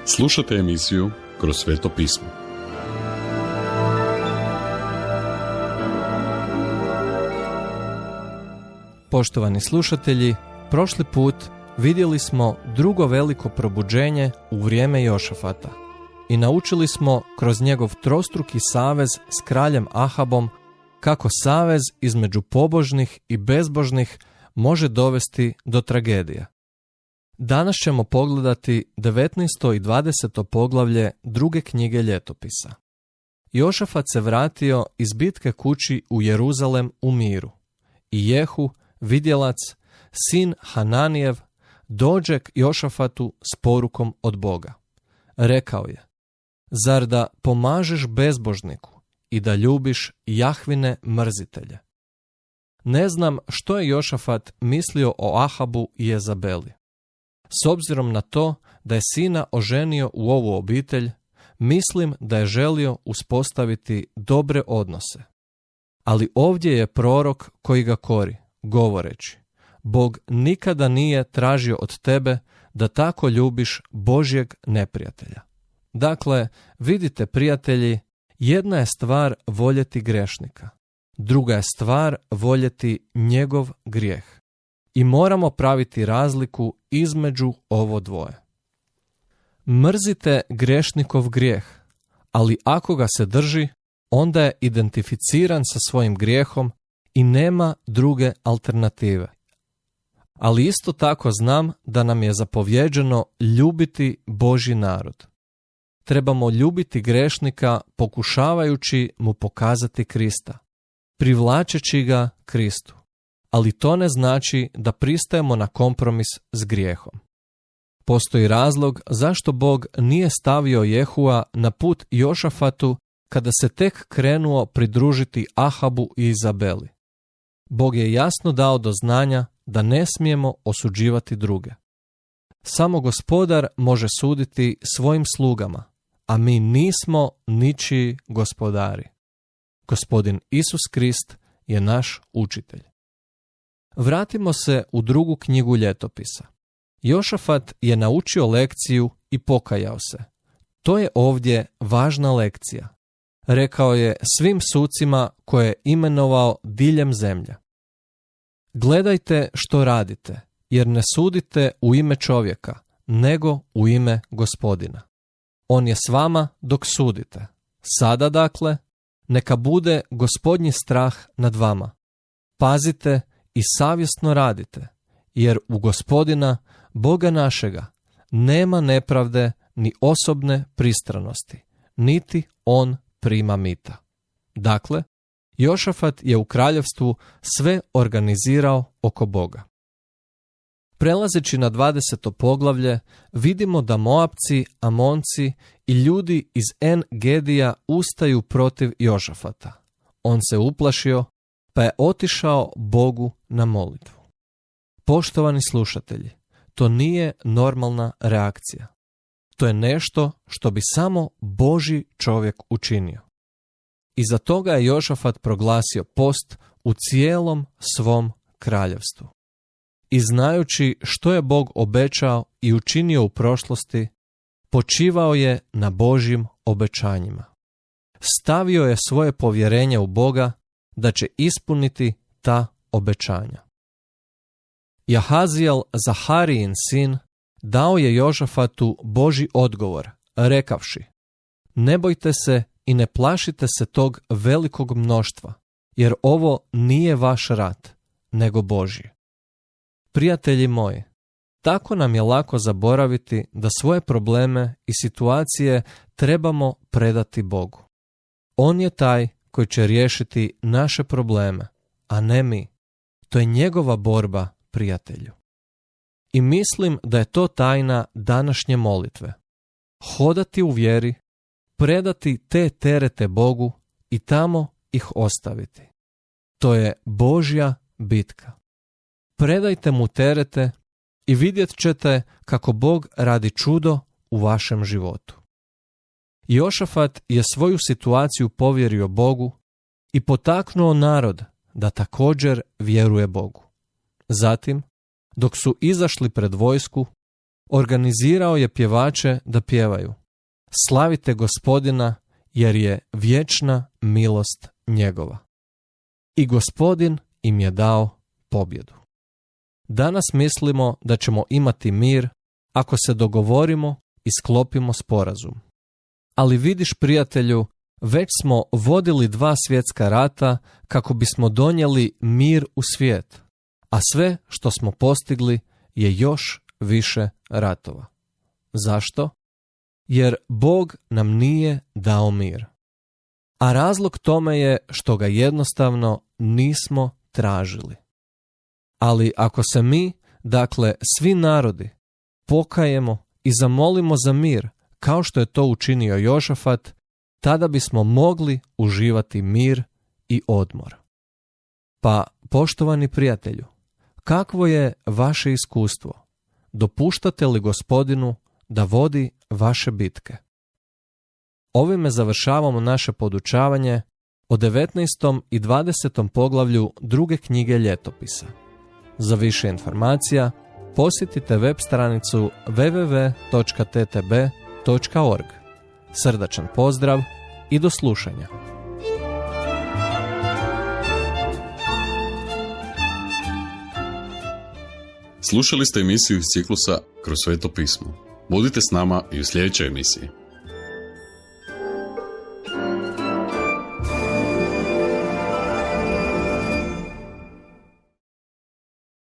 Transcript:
Slušate emisiju Kroz sveto pismo. Poštovani slušatelji, prošli put vidjeli smo drugo veliko probuđenje u vrijeme Jošafata i naučili smo kroz njegov trostruki savez s kraljem Ahabom kako savez između pobožnih i bezbožnih može dovesti do tragedije. Danas ćemo pogledati 19. i 20. poglavlje druge knjige Ljetopisa. Jošafat se vratio iz bitke kući u Jeruzalem u miru i Jehu, vidjelac, sin Hananijev, dođe k Jošafatu s porukom od Boga. Rekao je: zar da pomažeš bezbožniku i da ljubiš Jahvine mrzitelje? Ne znam što je Jošafat mislio o Ahabu i Jezabeli. S obzirom na to da je sina oženio u ovu obitelj, mislim da je želio uspostaviti dobre odnose. Ali ovdje je prorok koji ga kori, govoreći: Bog nikada nije tražio od tebe da tako ljubiš Božjeg neprijatelja. Dakle, vidite, prijatelji, jedna je stvar voljeti grešnika, druga je stvar voljeti njegov grijeh. I moramo praviti razliku između ovo dvoje. Mrzite grešnikov grijeh, ali ako ga se drži, onda je identificiran sa svojim grijehom i nema druge alternative. Ali isto tako znam da nam je zapovjeđeno ljubiti Božji narod. Trebamo ljubiti grešnika pokušavajući mu pokazati Krista, privlačeći ga Kristu. Ali to ne znači da pristajemo na kompromis s grijehom. Postoji razlog zašto Bog nije stavio Jehua na put Jošafatu kada se tek krenuo pridružiti Ahabu i Izabeli. Bog je jasno dao do znanja da ne smijemo osuđivati druge. Samo Gospodar može suditi svojim slugama, a mi nismo ničiji gospodari. Gospodin Isus Krist je naš učitelj. Vratimo se u drugu knjigu Ljetopisa. Jošafat je naučio lekciju i pokajao se. To je ovdje važna lekcija. Rekao je svim sucima koje je imenovao diljem zemlje: gledajte što radite, jer ne sudite u ime čovjeka, nego u ime Gospodina. On je s vama dok sudite. Sada dakle, neka bude Gospodnji strah nad vama. Pazite i savjesno radite, jer u Gospodina, Boga našega, nema nepravde ni osobne pristranosti, niti on prima mita. Dakle, Jošafat je u kraljevstvu sve organizirao oko Boga. Prelazeći na 20. poglavlje, vidimo da Moabci, Amonci i ljudi iz En Gedija ustaju protiv Jošafata. On se uplašio, pa je otišao Bogu na molitvu. Poštovani slušatelji, to nije normalna reakcija. To je nešto što bi samo Božji čovjek učinio. Iza toga je Jošafat proglasio post u cijelom svom kraljevstvu. I znajući što je Bog obećao i učinio u prošlosti, počivao je na Božjim obećanjima. Stavio je svoje povjerenje u Boga da će ispuniti ta obećanja. Jahazijel, Zaharijin sin, dao je Jošafatu Božji odgovor, rekavši: ne bojte se i ne plašite se tog velikog mnoštva, jer ovo nije vaš rat, nego Božji. Prijatelji moji, tako nam je lako zaboraviti da svoje probleme i situacije trebamo predati Bogu. On je taj koji će riješiti naše probleme, a ne mi. To je njegova borba, prijatelju. I mislim da je to tajna današnje molitve. Hodati u vjeri, predati te terete Bogu i tamo ih ostaviti. To je Božja bitka. Predajte mu terete i vidjet ćete kako Bog radi čudo u vašem životu. Jošafat je svoju situaciju povjerio Bogu i potaknuo narod da također vjeruje Bogu. Zatim, dok su izašli pred vojsku, organizirao je pjevače da pjevaju: Slavite Gospodina, jer je vječna milost njegova. I Gospodin im je dao pobjedu. Danas mislimo da ćemo imati mir ako se dogovorimo i sklopimo sporazum. Ali vidiš, prijatelju, već smo vodili 2 svjetska rata kako bismo donijeli mir u svijet, a sve što smo postigli je još više ratova. Zašto? Jer Bog nam nije dao mir. A razlog tome je što ga jednostavno nismo tražili. Ali ako se mi, dakle svi narodi, pokajemo i zamolimo za mir, kao što je to učinio Jošafat, tada bismo mogli uživati mir i odmor. Pa, poštovani prijatelju, kakvo je vaše iskustvo? Dopuštate li Gospodinu da vodi vaše bitke? Ovime završavamo naše podučavanje o 19. i 20. poglavlju 2. knjige Ljetopisa. Za više informacija posjetite web stranicu www.ttb.org. Srdačan pozdrav i do slušanja. Slušali ste emisiju iz ciklusa Kroz sveto pismo. Budite s nama i u sljedećoj emisiji.